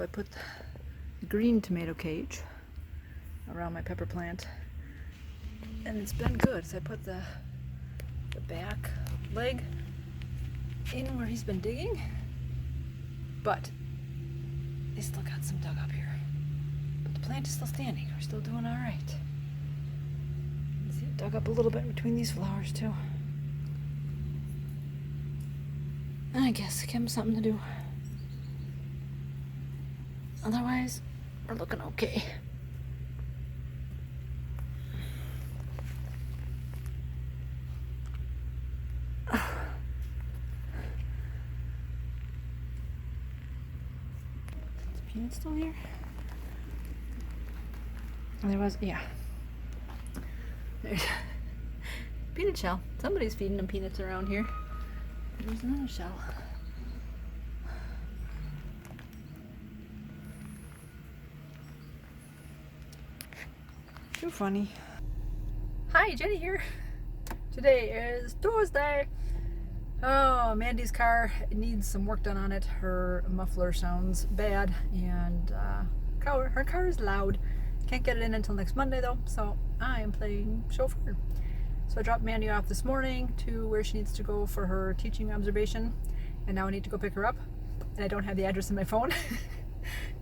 I put the green tomato cage around my pepper plant, and it's been good. So I put the back leg in where he's been digging, but they still got some dug up here. But the plant is still standing. We're still doing all right. See, it dug up a little bit between these flowers too. I guess give him something to do. Otherwise, we're looking okay. Is Peanut still here? There was, yeah. There's peanut shell. Somebody's feeding them peanuts around here. There's another shell. Too funny. Hi, Jenny here. Today is Thursday. Oh, Mandy's car needs some work done on it. Her muffler sounds bad, and her car is loud. Can't get it in until next Monday though, so I am playing chauffeur. So I dropped Mandy off this morning to where she needs to go for her teaching observation, and now I need to go pick her up. And I don't have the address in my phone,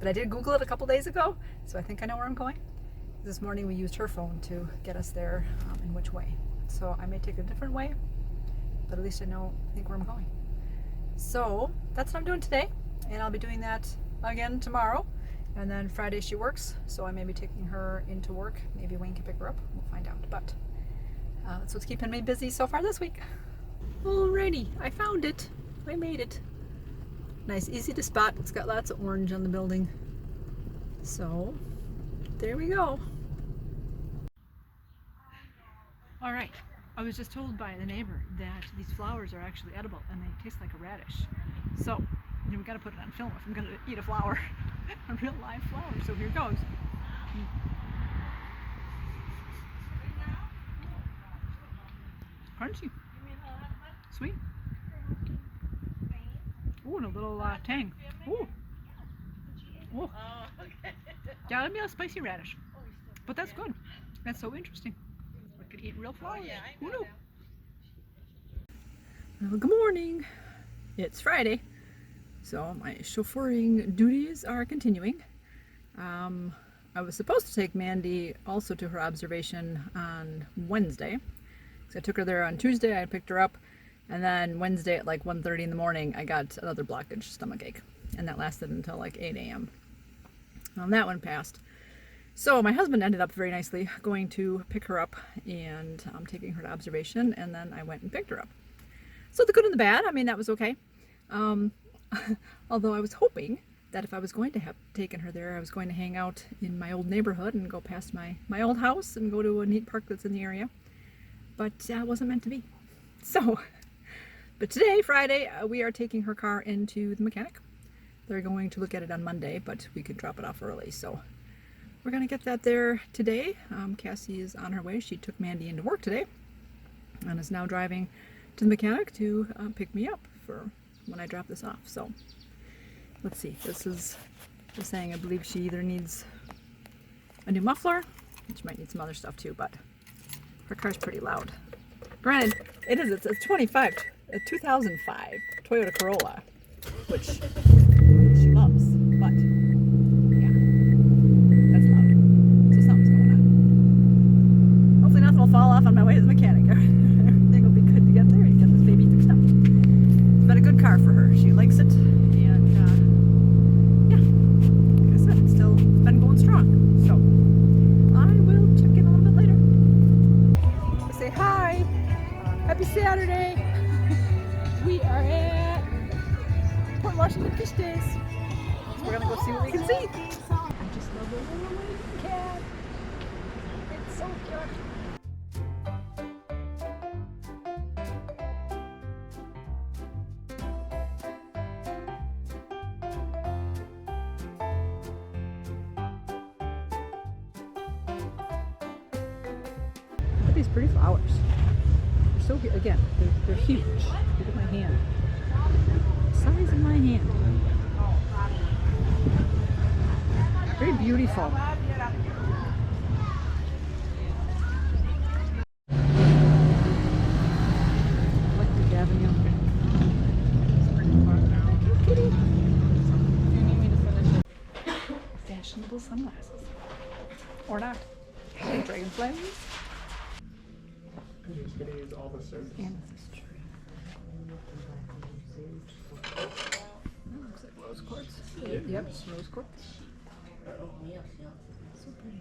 but I did Google it a couple days ago, so I think I know where I'm going. This morning we used her phone to get us there in which way. So I may take a different way, but at least I think where I'm going. So that's what I'm doing today, and I'll be doing that again tomorrow. And then Friday she works, so I may be taking her into work. Maybe Wayne can pick her up. We'll find out. But that's what's keeping me busy so far this week. Alrighty, I found it. I made it. Nice, easy to spot. It's got lots of orange on the building. So there we go. All right, I was just told by the neighbor that these flowers are actually edible and they taste like a radish. So we got to put it on film if I'm going to eat a flower, a real live flower. So here goes. Crunchy, sweet. Ooh, and a little tang. Ooh. Ooh. Yeah, that'd be a spicy radish, but that's good. That's so interesting. I could eat real flowers. Who knew? Well, good morning. It's Friday, so my chauffeuring duties are continuing. I was supposed to take Mandy also to her observation on Wednesday. So I took her there on Tuesday. I picked her up, and then Wednesday at like 1:30 in the morning, I got another blockage, stomach ache, and that lasted until like 8 a.m. That one passed. So my husband ended up very nicely going to pick her up and taking her to observation, and then I went and picked her up. So the good and the bad, I mean, that was okay. Although I was hoping that if I was going to have taken her there, I was going to hang out in my old neighborhood and go past my old house and go to a neat park that's in the area. But it wasn't meant to be. So, but today, Friday, we are taking her car into the mechanic. They're going to look at it on Monday, but we could drop it off early. So we're going to get that there today. Cassie is on her way. She took Mandy into work today and is now driving to the mechanic to pick me up for when I drop this off. So let's see. This is just saying I believe she either needs a new muffler, which might need some other stuff too, but her car's pretty loud. Granted, it's a 2005 Toyota Corolla, which she loves, but yeah, that's loud. So something's going on. Hopefully nothing will fall off on my way to the mechanic. Everything will be good to get there and get this baby fixed up. It's been a good car for her. She likes it, and yeah, like I said, it's been going strong. So I will check in a little bit later. Say hi. Happy Saturday. We are at Port Washington Fish Days. So we're gonna go see what we can see. I just love the little cat. It's so cute. Look at these pretty flowers. They're so cute. Again, they're huge. Look at my hand. The size of my hand. Very beautiful. Electric Avenue. Kitty. You need me to finish it. Fashionable sunglasses. Or not. Dragonflies. I'm just gonna use all the service. Amethyst tree. Looks like rose quartz. Yep, it's rose quartz. So pretty.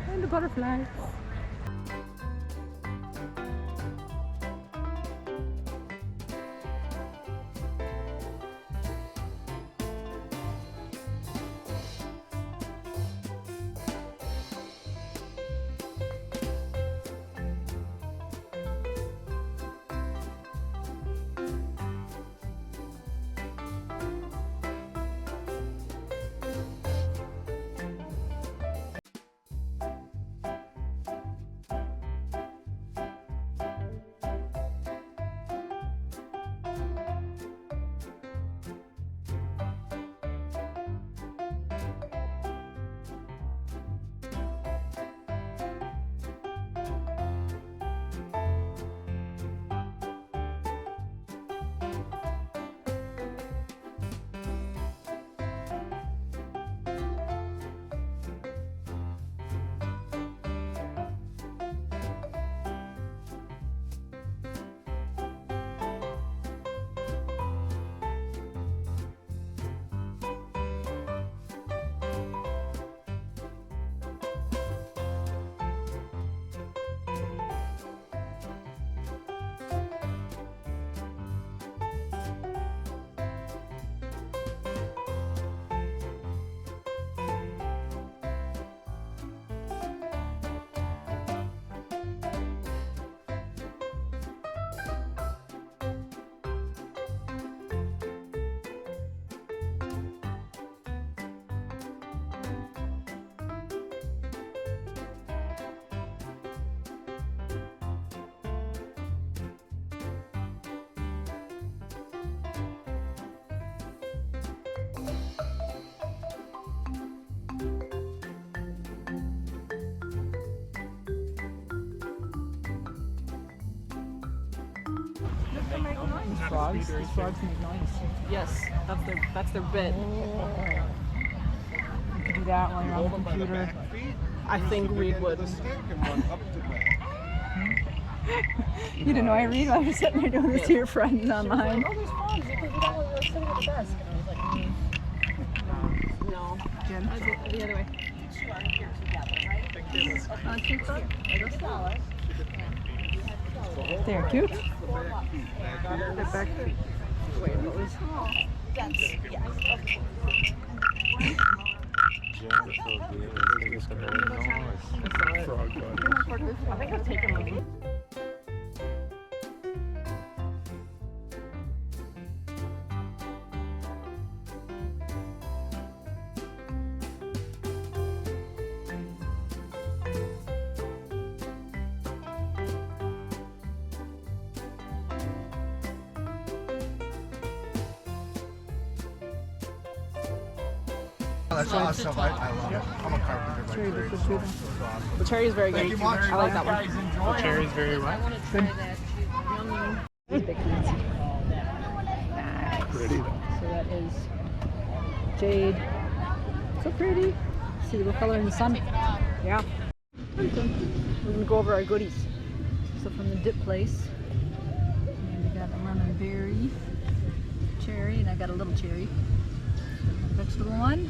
And a butterfly. Frogs? These frogs make noise. Yes, that's their bit. You could do that while you're on the computer. I think Reed would. You didn't know I read while you're sitting there doing this to your friends online. Oh, there's frogs because we don't want to sit at the desk. And I was like, Jen. The other way. They're cute. They're back. Wait, what was? I think I've taken them. That's awesome. I love it. I'm a carpenter by trade. So The cherry is very good. I like that one. the cherry's very much. Pretty though. So that is jade. So pretty. See the color in the sun? Yeah. We're gonna go over our goodies. So from the dip place, and we got a lemon berry, cherry, and I got a little cherry. A vegetable one,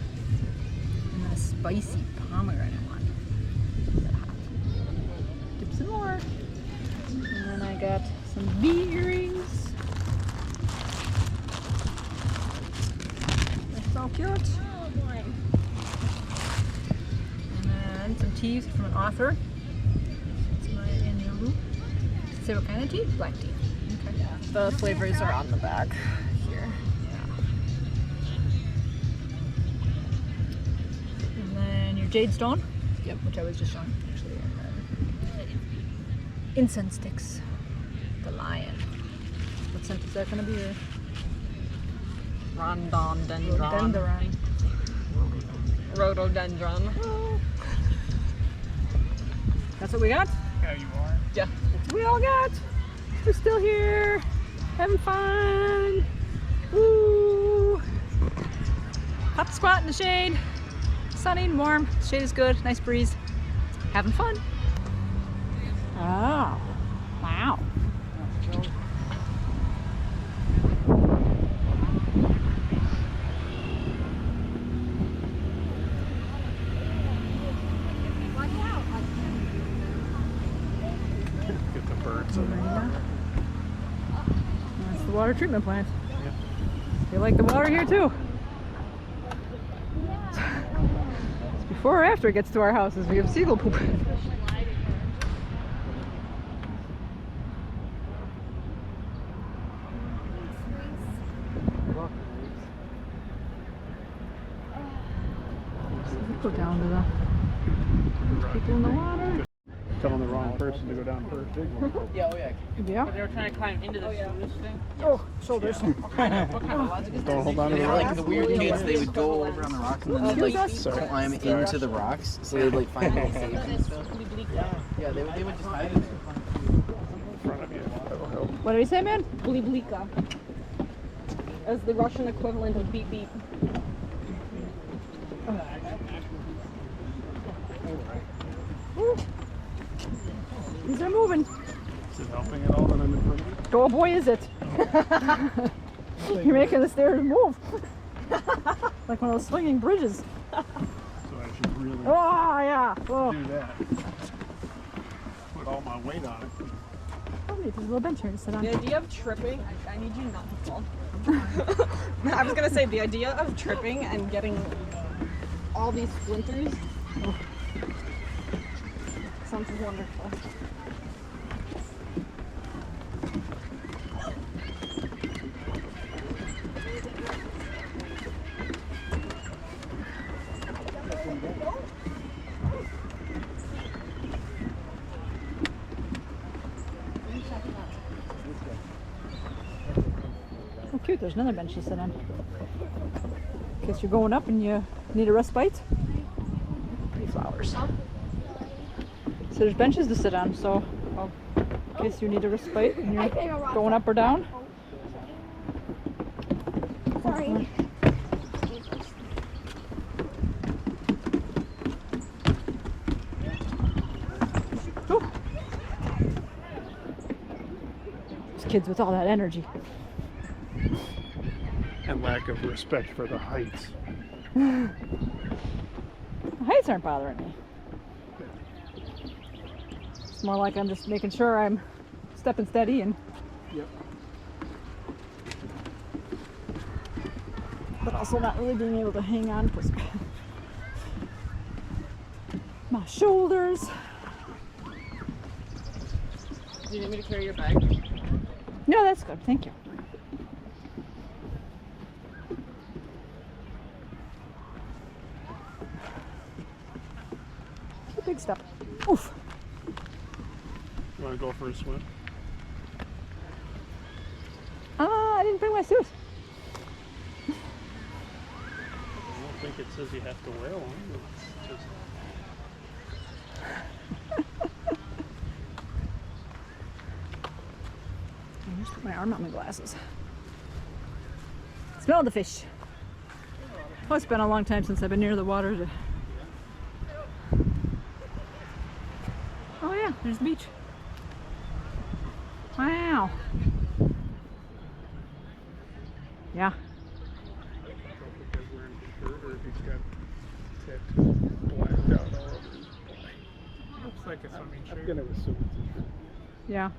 and then a spicy pomegranate one. Is that hot? Dip some more. And then I got some bee earrings. They're so cute. And then some teas from an author. It's my annual. Say what kind of tea? Black tea. Okay. The flavors are on the back here. And then your jade stone. Yep. Which I was just showing actually. And then incense sticks. The lion. What scent is that going to be? Rhododendron. Rhododendron. That's what we got? Yeah, you are. Yeah. That's what we all got. We're still here. Having fun. Woo. Hop squat in the shade. Sunny and warm. The shade is good. Nice breeze. Having fun. Oh. Wow. Get the birds in there. That's the water treatment plant. They like the water here too. It's before or after it gets to our houses. We have seagull poop. Go down to the people in the water. Telling the wrong person to go down first. Yeah, oh yeah. Yeah. They were trying to climb into the thing. Oh, shoulders. Don't hold on to the They're rock. like the weird kids. They would go over on the rocks and then they'd like climb into the rocks, so they'd like find little safe and stuff. Yeah, they would just hide in there. In front of you. That'll help. What did he say, man? Bliblika. As the Russian equivalent of beep beep. These are moving. Is it helping at all that I'm in front of you? Oh boy, is it. You're making the stairs move. Like one of those swinging bridges. So I should really Oh, yeah. Oh. do that. Put all my weight on it. Oh, neat. There's a little bench here to sit on. The idea of tripping, I need you not to fall. I was gonna say the idea of tripping and getting all these splinters sounds wonderful. Oh, cute. There's another bench to sit on. In case you're going up and you need a respite. Pretty flowers. So there's benches to sit on, so in case you need a respite and you're going up or down. Sorry. Oh. Those kids with all that energy. And lack of respect for the heights. heights aren't bothering me. It's more like I'm just making sure I'm stepping steady and. Yep. But also not really being able to hang on because my shoulders. Do you need me to carry your bag? No, that's good. Thank you. A big step. Oof. You want to go for a swim? I didn't bring my suit. I don't think it says you have to wear one. It's just... I just put my arm on my glasses. Smell the fish. Oh, it's been a long time since I've been near the water. Oh yeah, there's the beach. Wow. Yeah. Because we're in his shirt, or if he's got tattoos blacked out all over his body. Looks like a swimming shirt. I'm gonna assume it's a shirt. Yeah.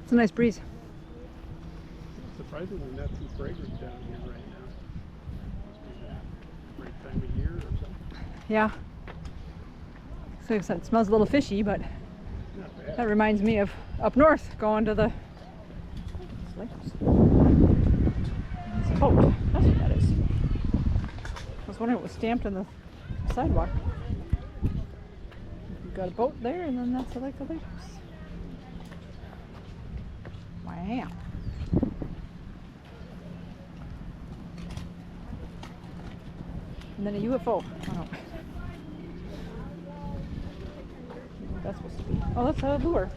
It's a nice breeze. Surprisingly not too fragrant down here right now. Must be the right time of year or something. Yeah. So like I said, it smells a little fishy, but Not bad. that reminds me of up north going to the lakes. It's a boat. That's what that is. I was wondering what was stamped on the sidewalk. You've got a boat there, and then that's the Lake of Lakes. Wow. And then a UFO. Oh. What that's supposed to be. Oh, that's a lure.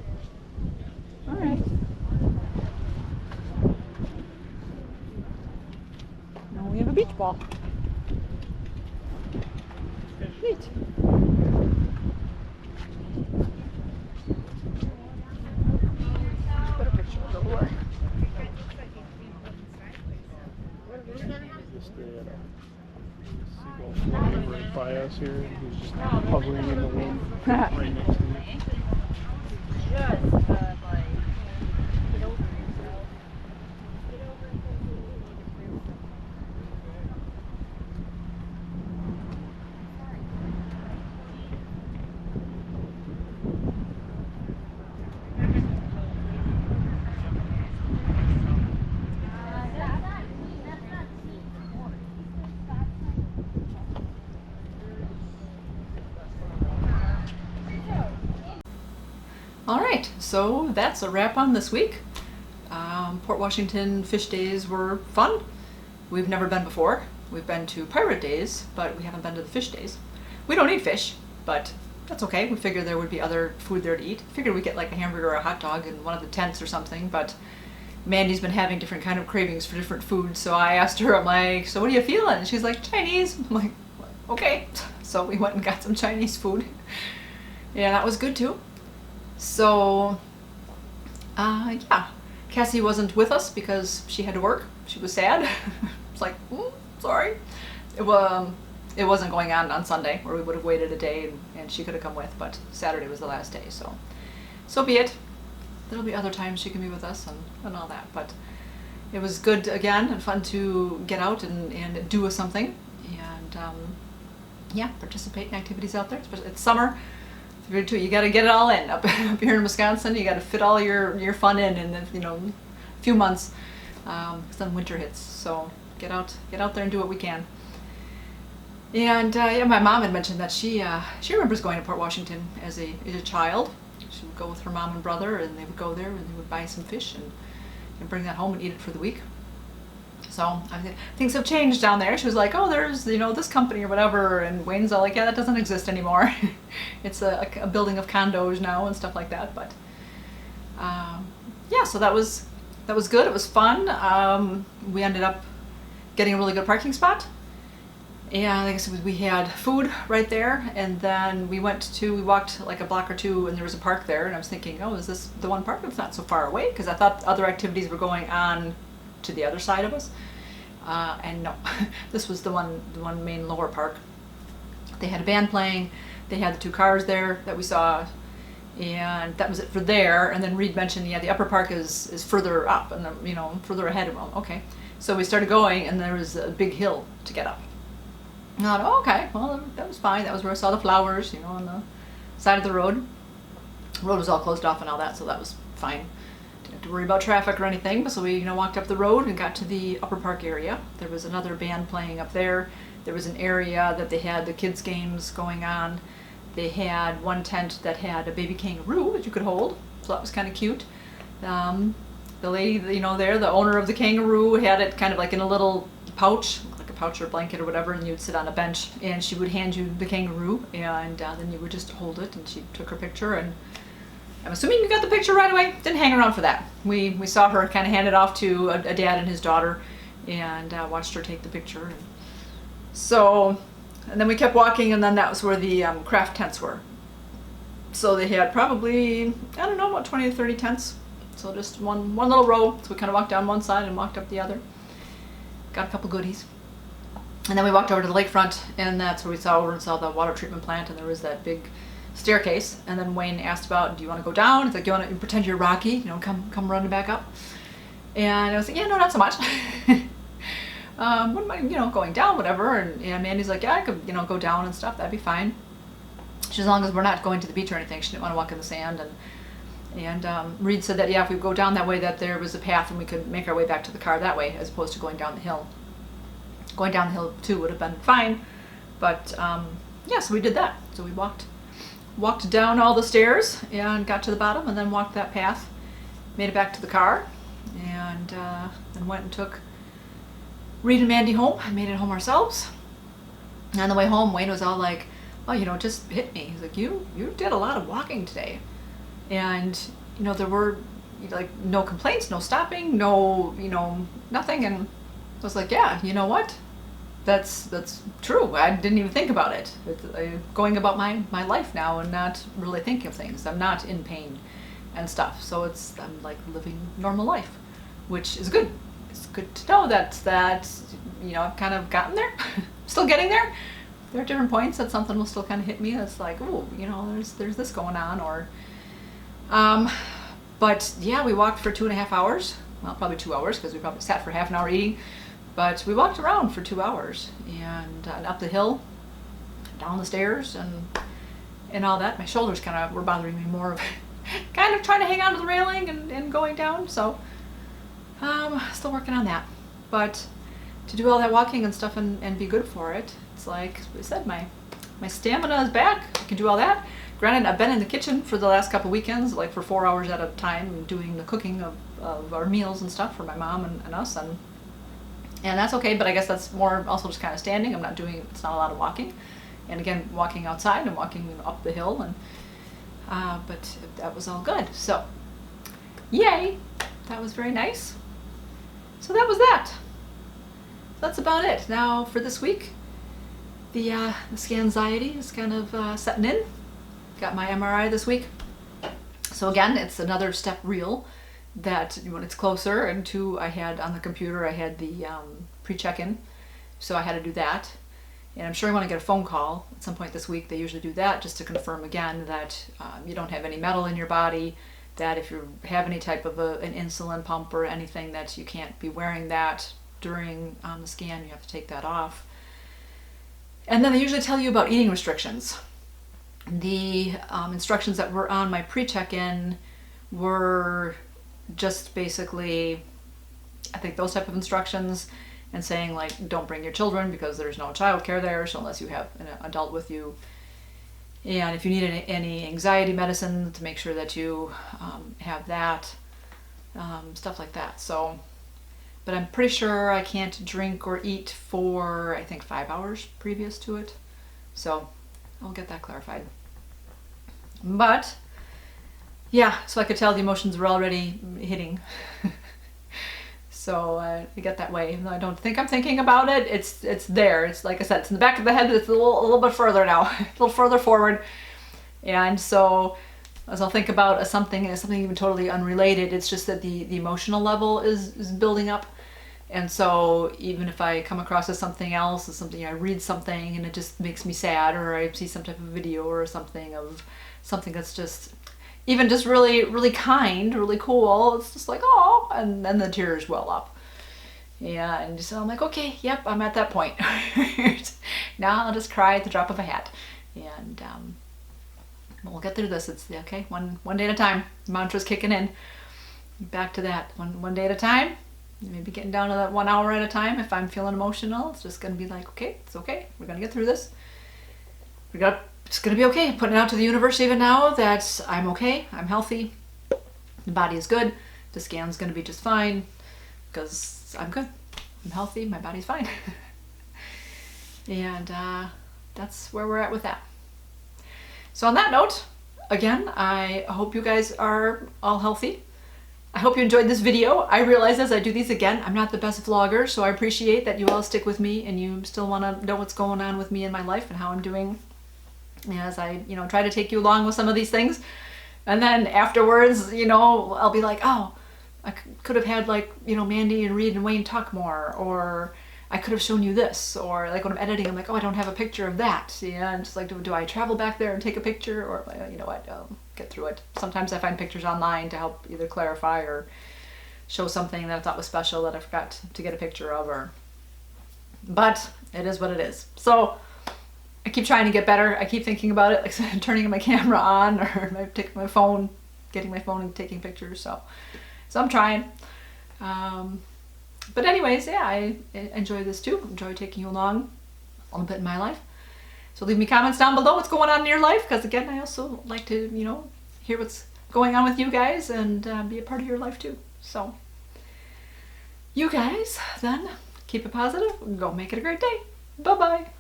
Alright. Now we have a beach ball. Neat. Better picture of the lure. Just a seagull flying right by us here, and he's just hovering in the wind right next to me. All right, so that's a wrap on this week. Port Washington fish days were fun. We've never been before. We've been to pirate days, but we haven't been to the fish days. We don't eat fish, but that's okay. We figured there would be other food there to eat. Figured we'd get like a hamburger or a hot dog in one of the tents or something, but Mandy's been having different kind of cravings for different foods, so I asked her, I'm like, so what are you feeling? And she's like, Chinese. I'm like, okay. So we went and got some Chinese food. Yeah, that was good too. So, yeah, Cassie wasn't with us because she had to work. She was sad. It's like, sorry. It wasn't going on Sunday, where we would have waited a day and she could have come with, but Saturday was the last day, so be it. There'll be other times she can be with us and all that, but it was good again and fun to get out and do something and, yeah, participate in activities out there. It's summer. You got to get it all in. Up here in Wisconsin, you got to fit all your fun in a few months. Because then winter hits. So get out there and do what we can. And yeah, my mom had mentioned that she remembers going to Port Washington as a child. She would go with her mom and brother, and they would go there and they would buy some fish and bring that home and eat it for the week. So things have changed down there. She was like, oh, there's this company or whatever, and Wayne's all like, yeah, that doesn't exist anymore. It's a building of condos now and stuff like that. But yeah, so that was good. It was fun. We ended up getting a really good parking spot, And like I said, we had food right there, and then we walked like a block or two, and there was a park there, and I was thinking, oh, is this the one park that's not so far away? Because I thought other activities were going on to the other side of us, and no, this was the one main lower park. They had a band playing, they had the 2 cars there that we saw, and that was it for there. And then Reed mentioned, yeah, the upper park is further up, and you know, further ahead of them. Okay, so we started going, and there was a big hill to get up. And I thought, oh, okay, well, that was fine. That was where I saw the flowers, you know, on the side of the road. The road was all closed off and all that, so that was fine. Didn't have to worry about traffic or anything. But so we, you know, walked up the road and got to the upper park area. There was another band playing up there. There was an area that they had the kids' games going on. They had one tent that had a baby kangaroo that you could hold, so that was kind of cute. The lady, you know, there, the owner of the kangaroo, had it kind of like in a little pouch, like a pouch or blanket or whatever, and you'd sit on a bench, and she would hand you the kangaroo, and then you would just hold it, and she took her picture, and I'm assuming you got the picture right away. Didn't hang around for that. We saw her kind of hand it off to a dad and his daughter, and watched her take the picture. And so, and then we kept walking, and then that was where the craft tents were. So they had probably, I don't know, about 20 to 30 tents. So just one little row. So we kind of walked down one side and walked up the other. Got a couple goodies. And then we walked over to the lakefront, and that's where we saw the water treatment plant, and there was that big staircase. And then Wayne asked about, do you want to go down? He's like, do you want to pretend you're Rocky? You know, come running back up. And I was like, yeah, no, not so much. What am I, you know, going down, whatever. And Mandy's like, yeah, I could, you know, go down and stuff. That'd be fine. As long as we're not going to the beach or anything. She didn't want to walk in the sand. And Reed said that, yeah, if we go down that way, that there was a path and we could make our way back to the car that way, as opposed to going down the hill. Going down the hill too would have been fine, but yeah, so we did that. So we walked down all the stairs and got to the bottom, and then walked that path, made it back to the car, and then went and took Reed and Mandy home. I made it home ourselves. And on the way home, Wayne was all like, oh, you know, it just hit me. He's like, you did a lot of walking today. And, you know, there were, like, no complaints, no stopping, no, you know, nothing. And I was like, yeah, you know what? That's true. I didn't even think about it. I'm going about my life now and not really thinking of things. I'm not in pain and stuff. So I'm like living normal life, which is good. It's good to know that, you know, I've kind of gotten there. Still getting there. There are different points that something will still kind of hit me. That's like, oh, you know, there's this going on, or, but yeah, we walked for 2.5 hours. Well, probably 2 hours, because we probably sat for half an hour eating. But we walked around for 2 hours, and up the hill, down the stairs, and all that. My shoulders kind of were bothering me more, kind of trying to hang on to the railing and going down. So, still working on that. But to do all that walking and stuff and be good for it, it's like I said, my stamina is back. I can do all that. Granted, I've been in the kitchen for the last couple weekends, like for 4 hours at a time, doing the cooking of our meals and stuff for my mom and us, and that's okay, but I guess that's more also just kind of standing. It's not a lot of walking. And again, walking outside and walking up the hill, and but that was all good. So, yay! That was very nice. So that was that. That's about it. Now for this week, the scanxiety is kind of setting in. Got my MRI this week. So again, it's another step reel that when it's closer, and two, I had on the computer, I had the pre-check-in, so I had to do that. And I'm sure I want to get a phone call at some point this week. They usually do that just to confirm again that you don't have any metal in your body, that if you have any type of an insulin pump or anything, that you can't be wearing that during the scan. You have to take that off. And then they usually tell you about eating restrictions. The instructions that were on my pre-check-in were just basically, I think, those type of instructions, and saying like, don't bring your children because there's no child care there, so unless you have an adult with you. And if you need any anxiety medicine, to make sure that you have that, stuff like that. So, but I'm pretty sure I can't drink or eat for, I think, 5 hours previous to it. So I'll get that clarified. But yeah, so I could tell the emotions were already hitting. So So I get that way. Even though I don't think I'm thinking about it, it's there. It's like I said, it's in the back of the head. It's a little bit further now, a little further forward. And so as I'll think about something even totally unrelated, it's just that the emotional level is building up. And so even if I come across as something else, as something, I read something and it just makes me sad, or I see some type of video or something of something that's just even just really, really kind, really cool, it's just like, oh, and then the tears well up. And so I'm like, okay, yep, I'm at that point. Now I'll just cry at the drop of a hat. And we'll get through this. It's okay, one day at a time. The mantra's kicking in. Back to that, one day at a time. Maybe getting down to that 1 hour at a time. If I'm feeling emotional, it's just gonna be like, okay, it's okay. We're gonna get through this. It's gonna be okay. Putting it out to the universe even now that I'm okay, I'm healthy, the body is good, the scan's gonna be just fine because I'm good, I'm healthy, my body's fine. And that's where we're at with that. So on that note, again, I hope you guys are all healthy. I hope you enjoyed this video. I realize as I do these again, I'm not the best vlogger, so I appreciate that you all stick with me and you still want to know what's going on with me in my life and how I'm doing as I, try to take you along with some of these things. And then afterwards, I'll be like, oh, I could have had Mandy and Reed and Wayne talk more, or I could have shown you this, or like when I'm editing, I'm like, oh, I don't have a picture of that. And just like, do I travel back there and take a picture, or what, get through it. Sometimes I find pictures online to help either clarify or show something that I thought was special that I forgot to get a picture of, but it is what it is. So I keep trying to get better. I keep thinking about it, like turning my camera on, or taking my phone, getting my phone and taking pictures. So I'm trying. But anyways, yeah, I enjoy this too. Enjoy taking you along a little bit in my life. So leave me comments down below what's going on in your life, because again, I also like to, hear what's going on with you guys and be a part of your life too. So you guys then keep it positive and go make it a great day. Bye-bye.